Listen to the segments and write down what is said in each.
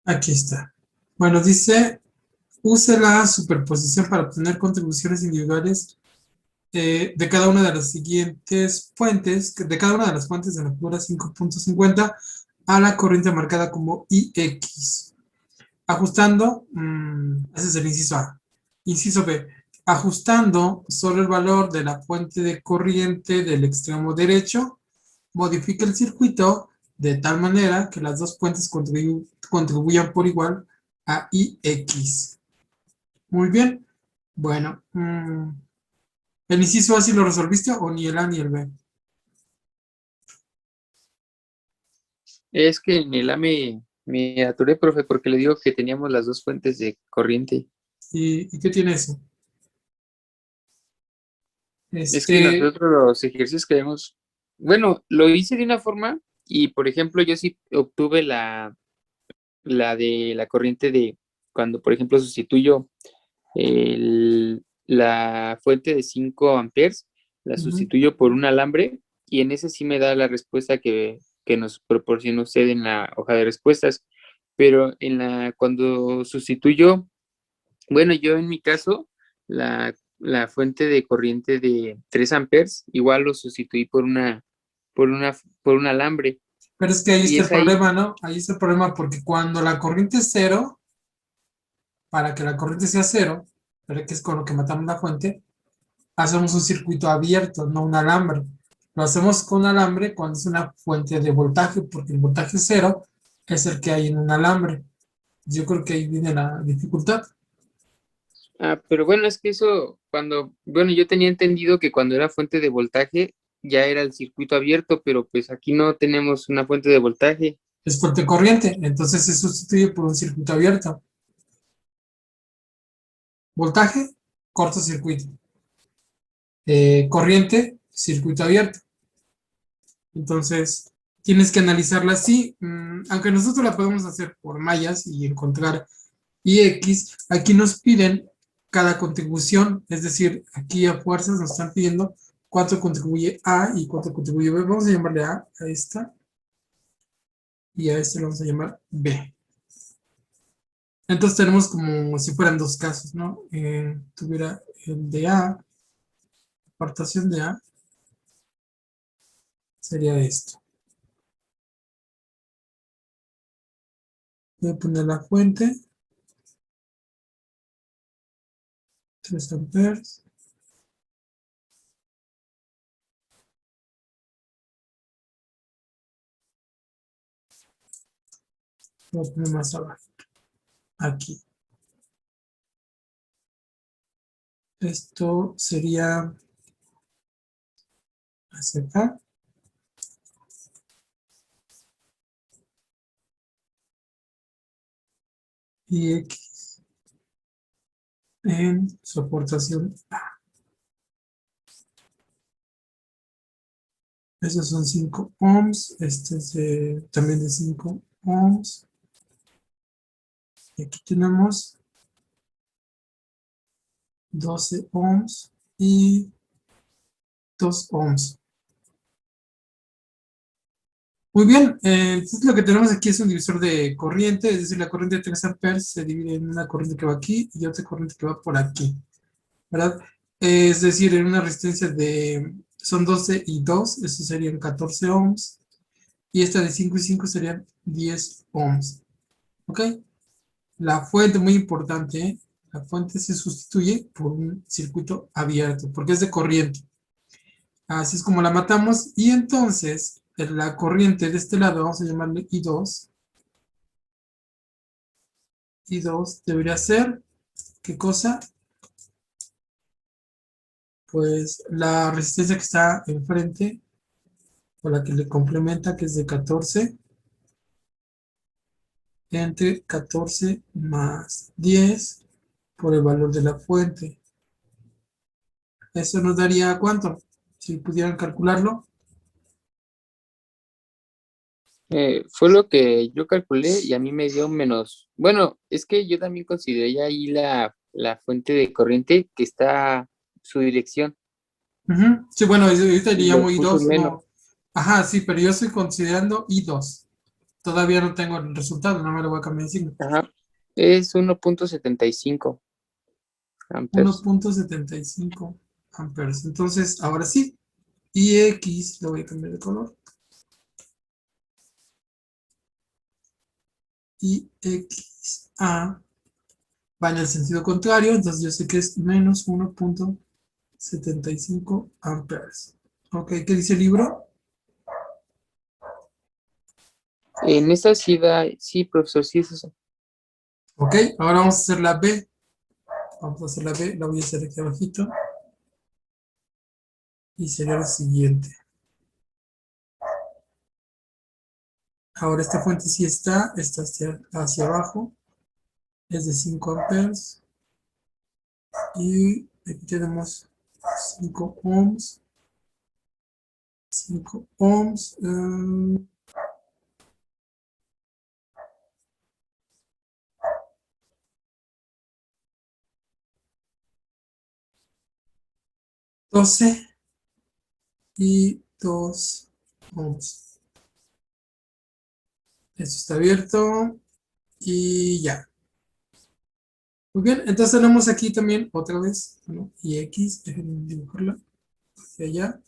Aquí está. Bueno, dice, use la superposición para obtener contribuciones individuales de cada una de las siguientes fuentes, de cada una de las fuentes de la figura 5.50 a la corriente marcada como IX. Ajustando, ese es el inciso A. Inciso B, ajustando solo el valor de la fuente de corriente del extremo derecho, modifica el circuito de tal manera que las dos fuentes contribuyan por igual a IX. Muy bien. Bueno, ¿el inciso A sí lo resolviste o ni el A ni el B? Es que en el A me aturé, profe, porque le digo que teníamos las dos fuentes de corriente. ¿Y qué tiene eso? Es que Este, nosotros los ejercicios que vemos, bueno, lo hice de una forma y, por ejemplo, yo sí obtuve la de la corriente de cuando, por ejemplo, sustituyo la fuente de 5 amperes, la ujú. sustituyo por un alambre y en ese sí me da la respuesta que nos proporciona usted en la hoja de respuestas. Pero cuando sustituyo, bueno, yo en mi caso, la fuente de corriente de 3 amperes, igual lo sustituí por una, por un alambre. Pero es que ahí Y está el es ahí, problema, ¿no? Ahí está el problema porque cuando la corriente es cero, para que la corriente sea cero, pero que es con lo que matamos la fuente, hacemos un circuito abierto, no un alambre. Lo hacemos con alambre cuando es una fuente de voltaje, porque el voltaje cero es el que hay en un alambre. Yo creo que ahí viene la dificultad. pero bueno, es que eso, bueno, yo tenía entendido que cuando era fuente de voltaje ya era el circuito abierto, pero pues aquí no tenemos una fuente de voltaje. Es fuente corriente, entonces se sustituye por un circuito abierto. Voltaje, cortocircuito. Corriente, circuito abierto. Entonces, tienes que analizarla así, aunque nosotros la podemos hacer por mallas y encontrar IX, aquí nos piden cada contribución, es decir, aquí a fuerzas nos están pidiendo cuánto contribuye A y cuánto contribuye B. Vamos a llamarle a esta y a este le vamos a llamar B. Entonces tenemos como si fueran dos casos, ¿no? Tuviera el de A, apartación de A, sería esto. Voy a poner la fuente, 3 amperes. Voy a poner más abajo, aquí. Esto sería hacia acá. Y X en su aportación A. Esos son 5 ohms. Este es también de 5 ohms. Y aquí tenemos 12 ohms y 2 ohms. Muy bien, entonces lo que tenemos aquí es un divisor de corriente, es decir, la corriente de 3 amperes se divide en una corriente que va aquí y otra corriente que va por aquí, ¿verdad? Es decir, en una resistencia son 12 y 2, eso serían 14 ohms, y esta de 5 y 5 serían 10 ohms, ¿ok? La fuente, muy importante, ¿eh? La fuente se sustituye por un circuito abierto, porque es de corriente. Así es como la matamos, y entonces la corriente de este lado, vamos a llamarle I2, I2 debería ser, ¿qué cosa? Pues la resistencia que está enfrente, o la que le complementa, que es de 14, entre 14 más 10 por el valor de la fuente. Eso nos daría ¿cuánto? Si pudieran calcularlo. Fue lo que yo calculé y a mí me dio menos. Bueno, es que yo también consideré ya ahí la fuente de corriente que está su dirección Sí, bueno, ahorita le y llamo le puso I2, menos. no. Ajá, sí, pero yo estoy considerando I2. Todavía no tengo el resultado, no me lo voy a cambiar de signo. Ajá. Es 1.75 amperes. 1.75 amperes. Entonces, ahora sí, IX lo voy a cambiar de color. IXA va en el sentido contrario, entonces yo sé que es menos 1.75 amperes. Ok, ¿qué dice el libro? En esta sí da, sí, profesor, sí es eso. Ok, ahora vamos a hacer la B. Vamos a hacer la B, la voy a hacer aquí abajito. Y sería lo siguiente. Ahora esta fuente sí está hacia abajo, es de 5 amperes. Y aquí tenemos 5 ohms. 5 ohms. 12 y 2 ohms. Esto está abierto y ya. Muy bien, entonces tenemos aquí también otra vez, ¿no? IX, déjenme dibujarla hacia allá,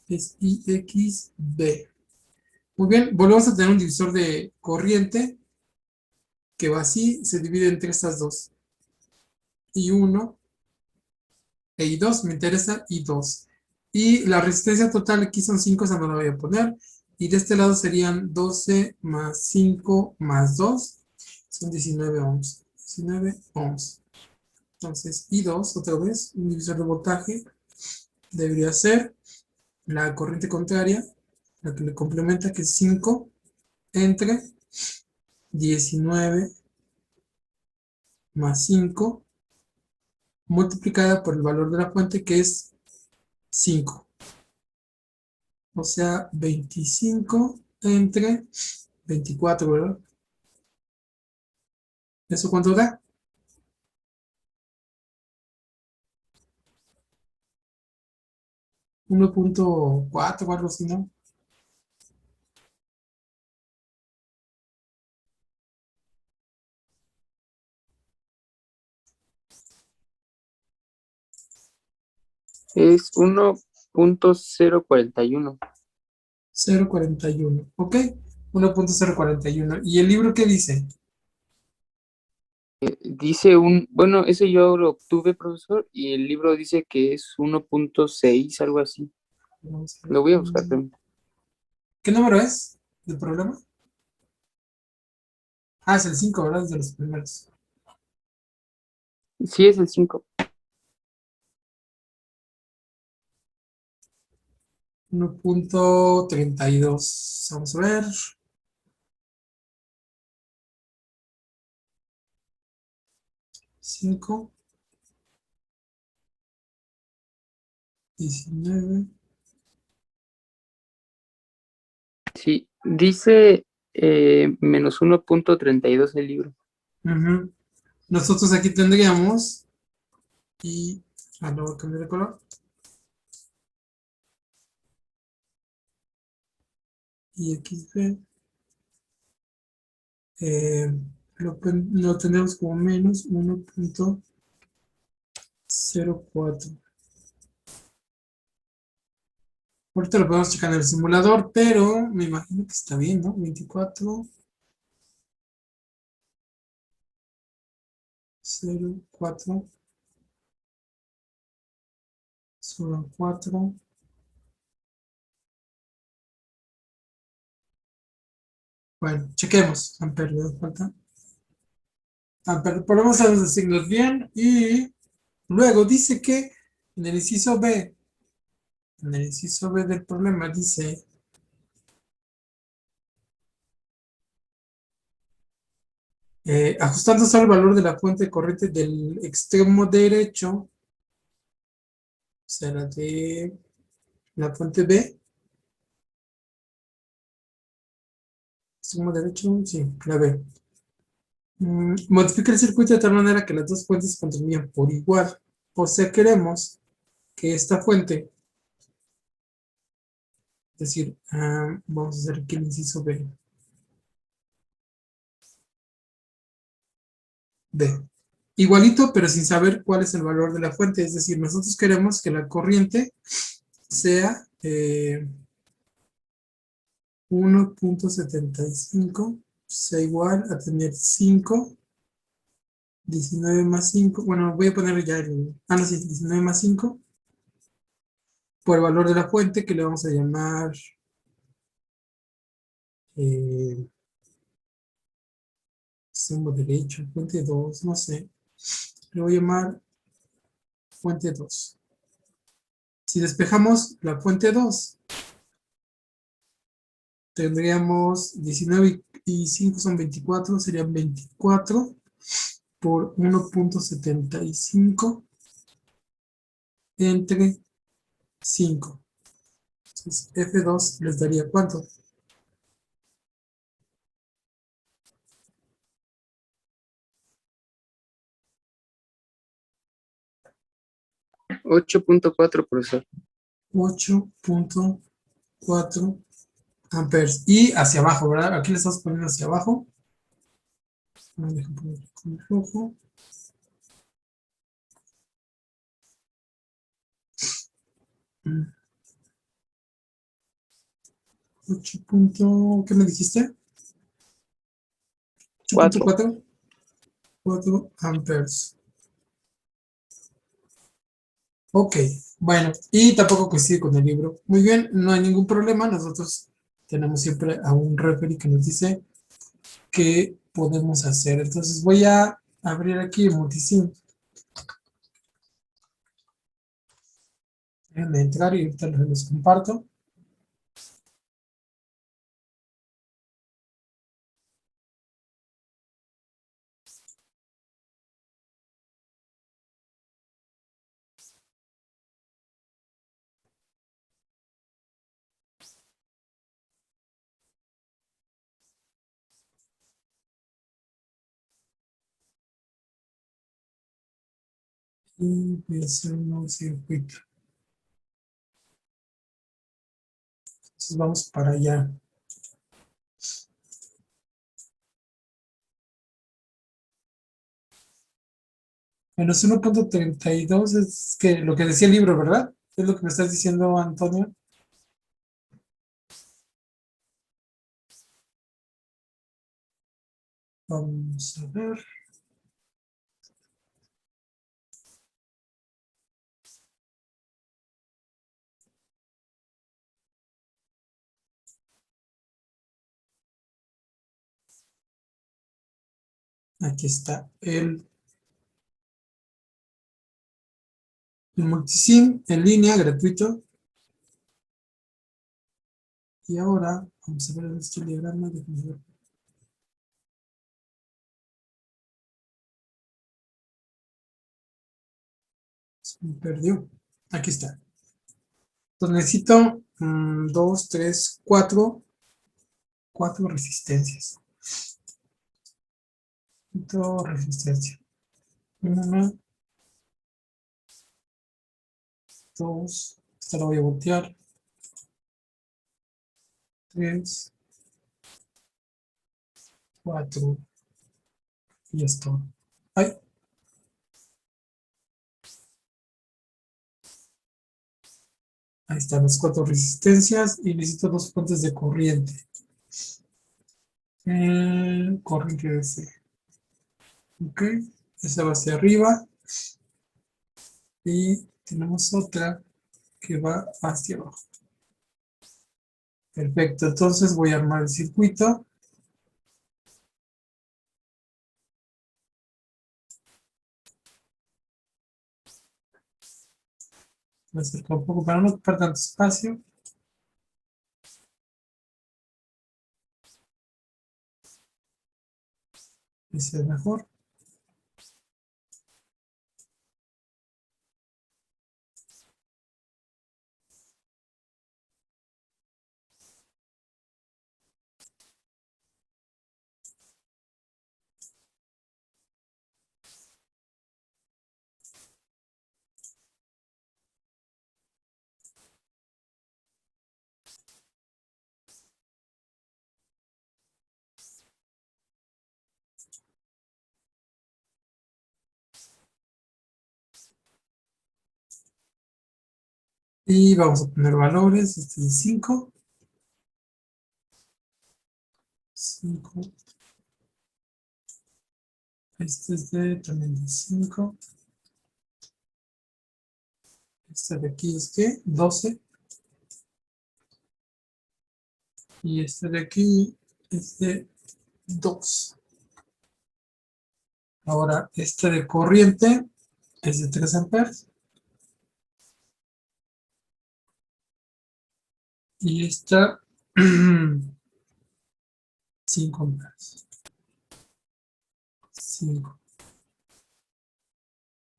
es IXB. Muy bien, volvemos a tener un divisor de corriente que va así, se divide entre estas dos. I1 e I2, me interesa I2. Y la resistencia total aquí son 5, esa no la voy a poner. Y de este lado serían 12 más 5 más 2, son 19 ohms. 19 ohms. Entonces, I2, otra vez, un divisor de voltaje, debería ser la corriente contraria, la que le complementa, que es 5, entre 19 más 5, multiplicada por el valor de la fuente, que es 5. O sea, 25 entre 24, ¿verdad? ¿Eso cuánto da? 1.4 o algo así, ¿no? Es 1.041. 0.41, ¿ok? 1.041. ¿Y el libro qué dice? Dice bueno, eso yo lo obtuve, profesor, y el libro dice que es 1.6, algo así. Vamos a ver. Lo voy a buscar también. ¿Qué número es del problema? Ah, es el 5, ¿verdad? Es de los primeros. Sí, es el 5. 1.32. Vamos a ver. 5, 19. Sí, dice menos 1.32 el libro. Ujú. Nosotros aquí tendríamos, y lo voy a cambiar de color, y XB, eh, lo tendremos como menos 1.04. Ahorita lo podemos checar en el simulador, pero me imagino que está bien, ¿no? 24, 0, 4, sobre 4. Bueno, chequemos. Amper, ¿le da falta? Amper, ponemos a los signos bien y luego dice que en el inciso B, en el inciso B del problema dice ajustando solo el valor de la fuente de corriente del extremo derecho, o sea, la de la fuente B, extremo derecho, sí, la B. Modifica el circuito de tal manera que las dos fuentes se contribuyan por igual. O sea, queremos que esta fuente, es decir, vamos a hacer aquí el inciso B. B. Igualito, pero sin saber cuál es el valor de la fuente. Es decir, nosotros queremos que la corriente sea 1.75, sea igual a tener 5, 19 más 5. Bueno, voy a poner ya el... Ah, no, sí, 19 más 5 por el valor de la fuente, que le vamos a llamar extremo derecho, fuente 2, no sé. Le voy a llamar fuente 2. Si despejamos la fuente 2, tendríamos 19 y 5 son 24, serían 24 por 1.75 entre 5. Entonces, F2 les daría ¿cuánto? 8.4, profesor. 8.4 amperes. Y hacia abajo, ¿verdad? Aquí le estamos poniendo hacia abajo. Déjame poner con rojo. 8. ¿Qué me dijiste? 4. 8.4. 4 amperes. Ok, bueno, y tampoco coincide con el libro. Muy bien, no hay ningún problema. Nosotros tenemos siempre a un referee que nos dice qué podemos hacer. Entonces voy a abrir aquí el multisim. Déjenme entrar y ahorita los comparto. Y voy a hacer un nuevo circuito. Entonces vamos para allá. Menos 1.32 es que lo que decía el libro, ¿verdad? Es lo que me estás diciendo, Antonio. Vamos a ver. Aquí está el multisim en línea, gratuito. Y ahora, vamos a ver este diagrama. Déjenme ver. Se me perdió. Aquí está. Entonces necesito 2, 3, 4 resistencias. Necesito resistencia. 1, 2, esta la voy a voltear. 3, 4 y esto. Ay, ahí están las 4 resistencias y necesito 2 fuentes de corriente. Corriente DC. Ok, esa va hacia arriba y tenemos otra que va hacia abajo. Perfecto, entonces voy a armar el circuito. Me acerco un poco para no ocupar tanto espacio. Ese es mejor. Y vamos a poner valores. Este es de 5. 5. Este es de también de 5. Este de aquí es que 12. Y este de aquí es de 2. Ahora, este de corriente es de 3 amperes. Y esta 5 amperes. 5.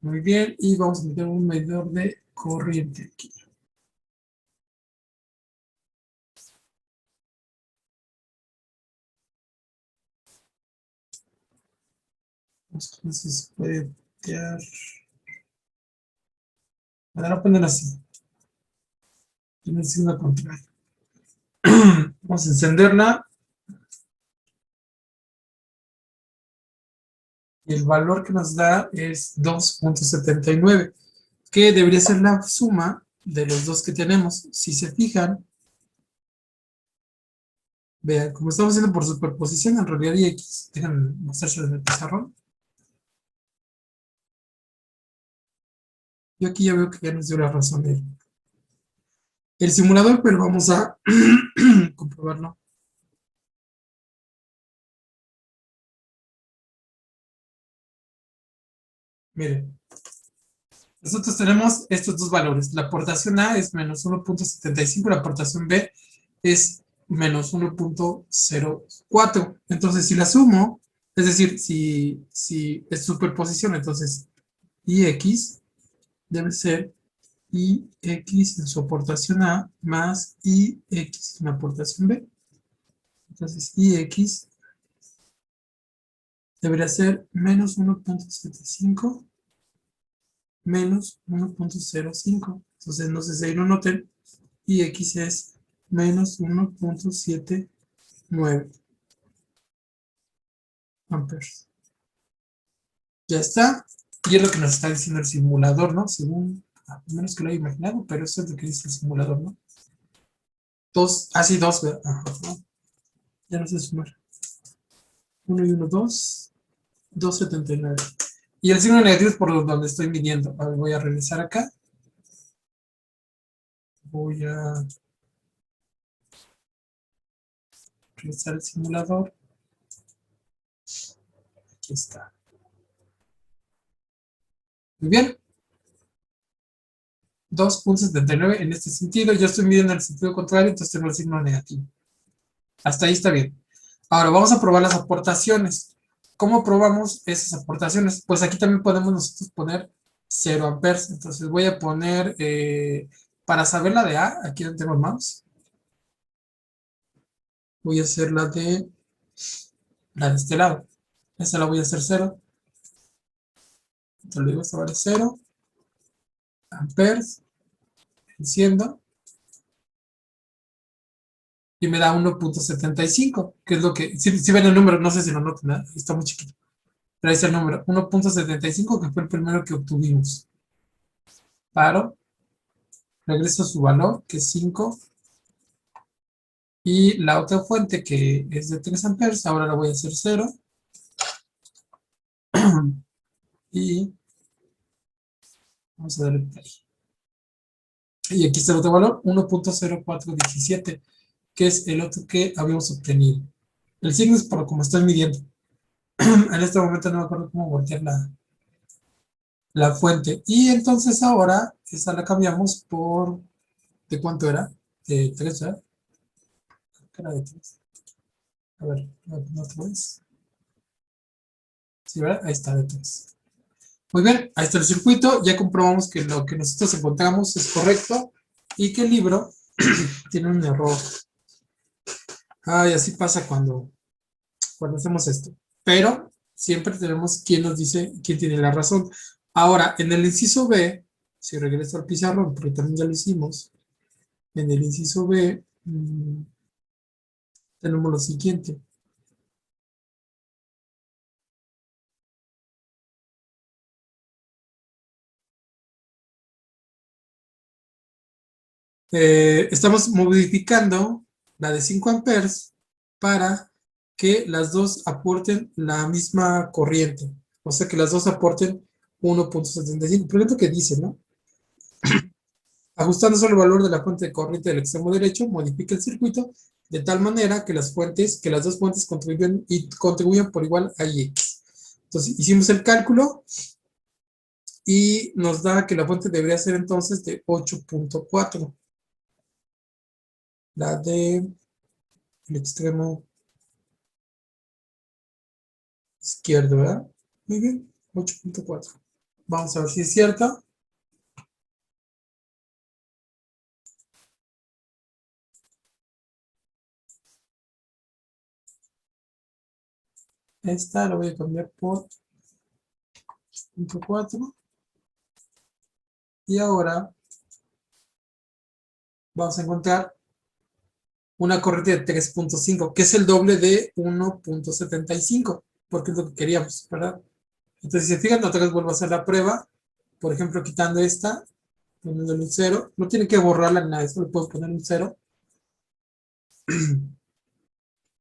Muy bien. Y vamos a meter un medidor de corriente aquí. Entonces puede meter. Me van a poner así. Tiene signo contrario. Vamos a encenderla. Y el valor que nos da es 2.79, que debería ser la suma de los dos que tenemos. Si se fijan, vean, como estamos haciendo por superposición, en realidad y X, déjenme mostrárselo en el pizarrón. Yo aquí ya veo que ya nos dio la razón el simulador, pero vamos a comprobarlo. Miren, nosotros tenemos estos dos valores. La aportación A es menos 1.75, la aportación B es menos 1.04. Entonces, si la sumo, es decir, si es superposición, entonces IX debe ser IX en su aportación A más IX en la aportación B. Entonces, IX debería ser menos 1.75 menos 1.05. Entonces, no sé si ahí lo noten, y X es menos 1.79 amperes. Ya está. Y es lo que nos está diciendo el simulador, ¿no? Según, a menos que lo haya imaginado, pero eso es lo que dice el simulador, ¿no? Dos, así dos, ajá, ¿no? Ya no sé sumar. 1 y 1, 2, 2.79. Y el signo negativo es por donde estoy midiendo. A ver, voy a regresar acá. Voy a regresar el simulador. Aquí está. Muy bien. 2.79 en este sentido. Yo estoy midiendo en el sentido contrario, entonces tengo el signo negativo. Hasta ahí está bien. Ahora vamos a probar las aportaciones. ¿Cómo probamos esas aportaciones? Pues aquí también podemos nosotros poner 0 amperes. Entonces voy a poner, para saber la de A, aquí donde tengo el mouse, voy a hacer la de este lado. Esta la voy a hacer 0. Entonces le digo, esta vale 0 amperes, enciendo, y me da 1.75, que es lo que, si ven el número, no sé si lo notan, ¿eh? Está muy chiquito. Pero ahí está el número, 1.75, que fue el primero que obtuvimos. Paro, regreso a su valor, que es 5, y la otra fuente, que es de 3 amperes, ahora la voy a hacer 0, y vamos a darle play. Y aquí está el otro valor, 1.0417, que es el otro que habíamos obtenido. El signo es por como estoy midiendo. En este momento no me acuerdo cómo voltear la fuente. Y entonces ahora esa la cambiamos por, ¿de cuánto era? De 3, ¿verdad? Era de 3. A ver, no otra vez. Sí, ¿verdad? Ahí está, de 3. Muy bien, ahí está el circuito. Ya comprobamos que lo que nosotros encontramos es correcto y que el libro tiene un error. Ay, así pasa cuando hacemos esto. Pero siempre tenemos quien nos dice quién tiene la razón. Ahora, en el inciso B, si regreso al pizarrón, porque también ya lo hicimos, en el inciso B tenemos lo siguiente. Estamos modificando la de 5 amperes para que las dos aporten la misma corriente. O sea, que las dos aporten 1.75. Por ejemplo, que dice, ¿no? Ajustando solo el valor de la fuente de corriente del extremo derecho, modifica el circuito de tal manera que las dos fuentes contribuyan por igual a Ix. Entonces, hicimos el cálculo y nos da que la fuente debería ser entonces de 8.4. La de el extremo izquierdo, ¿verdad? Muy bien, 8.4. Vamos a ver si es cierto. Esta la voy a cambiar por 8.4. Y ahora vamos a encontrar una corriente de 3.5, que es el doble de 1.75, porque es lo que queríamos, ¿verdad? Entonces, si se fijan, otra vez vuelvo a hacer la prueba. Por ejemplo, quitando esta, poniéndole un 0. No tiene que borrarla ni nada, solo puedo poner un 0.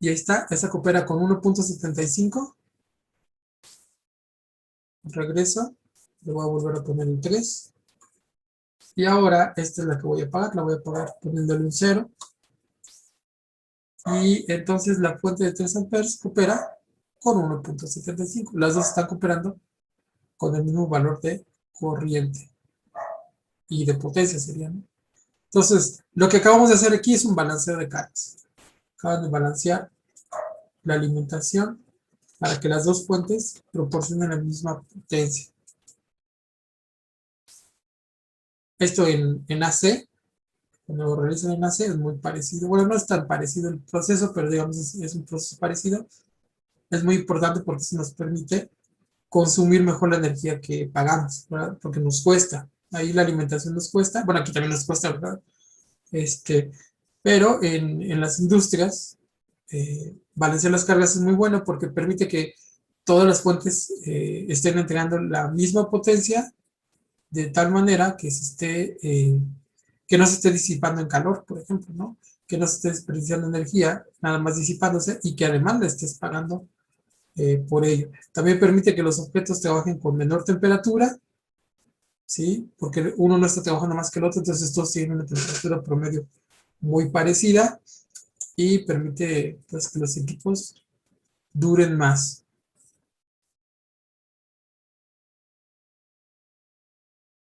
Y ahí está, esa coopera con 1.75. Regreso, le voy a volver a poner un 3. Y ahora, esta es la que voy a pagar, la voy a pagar poniéndole un 0. Y entonces la fuente de 3 amperes coopera con 1.75. Las dos están cooperando con el mismo valor de corriente y de potencia sería, ¿no? Entonces, lo que acabamos de hacer aquí es un balanceo de cargas. Acaban de balancear la alimentación para que las dos fuentes proporcionen la misma potencia. Esto en AC, cuando lo realizan en AC es muy parecido. Bueno, no es tan parecido el proceso, pero digamos es un proceso parecido. Es muy importante porque eso nos permite consumir mejor la energía que pagamos, ¿verdad? Porque nos cuesta. Ahí la alimentación nos cuesta. Bueno, aquí también nos cuesta, ¿verdad? Pero en las industrias, balancear las cargas es muy bueno porque permite que todas las fuentes estén entregando la misma potencia de tal manera que no se esté disipando en calor, por ejemplo, ¿no? Que no se esté desperdiciando energía, nada más disipándose y que además le estés pagando por ello. También permite que los objetos trabajen con menor temperatura, ¿sí? Porque uno no está trabajando más que el otro, entonces estos tienen una temperatura promedio muy parecida y permite pues, que los equipos duren más.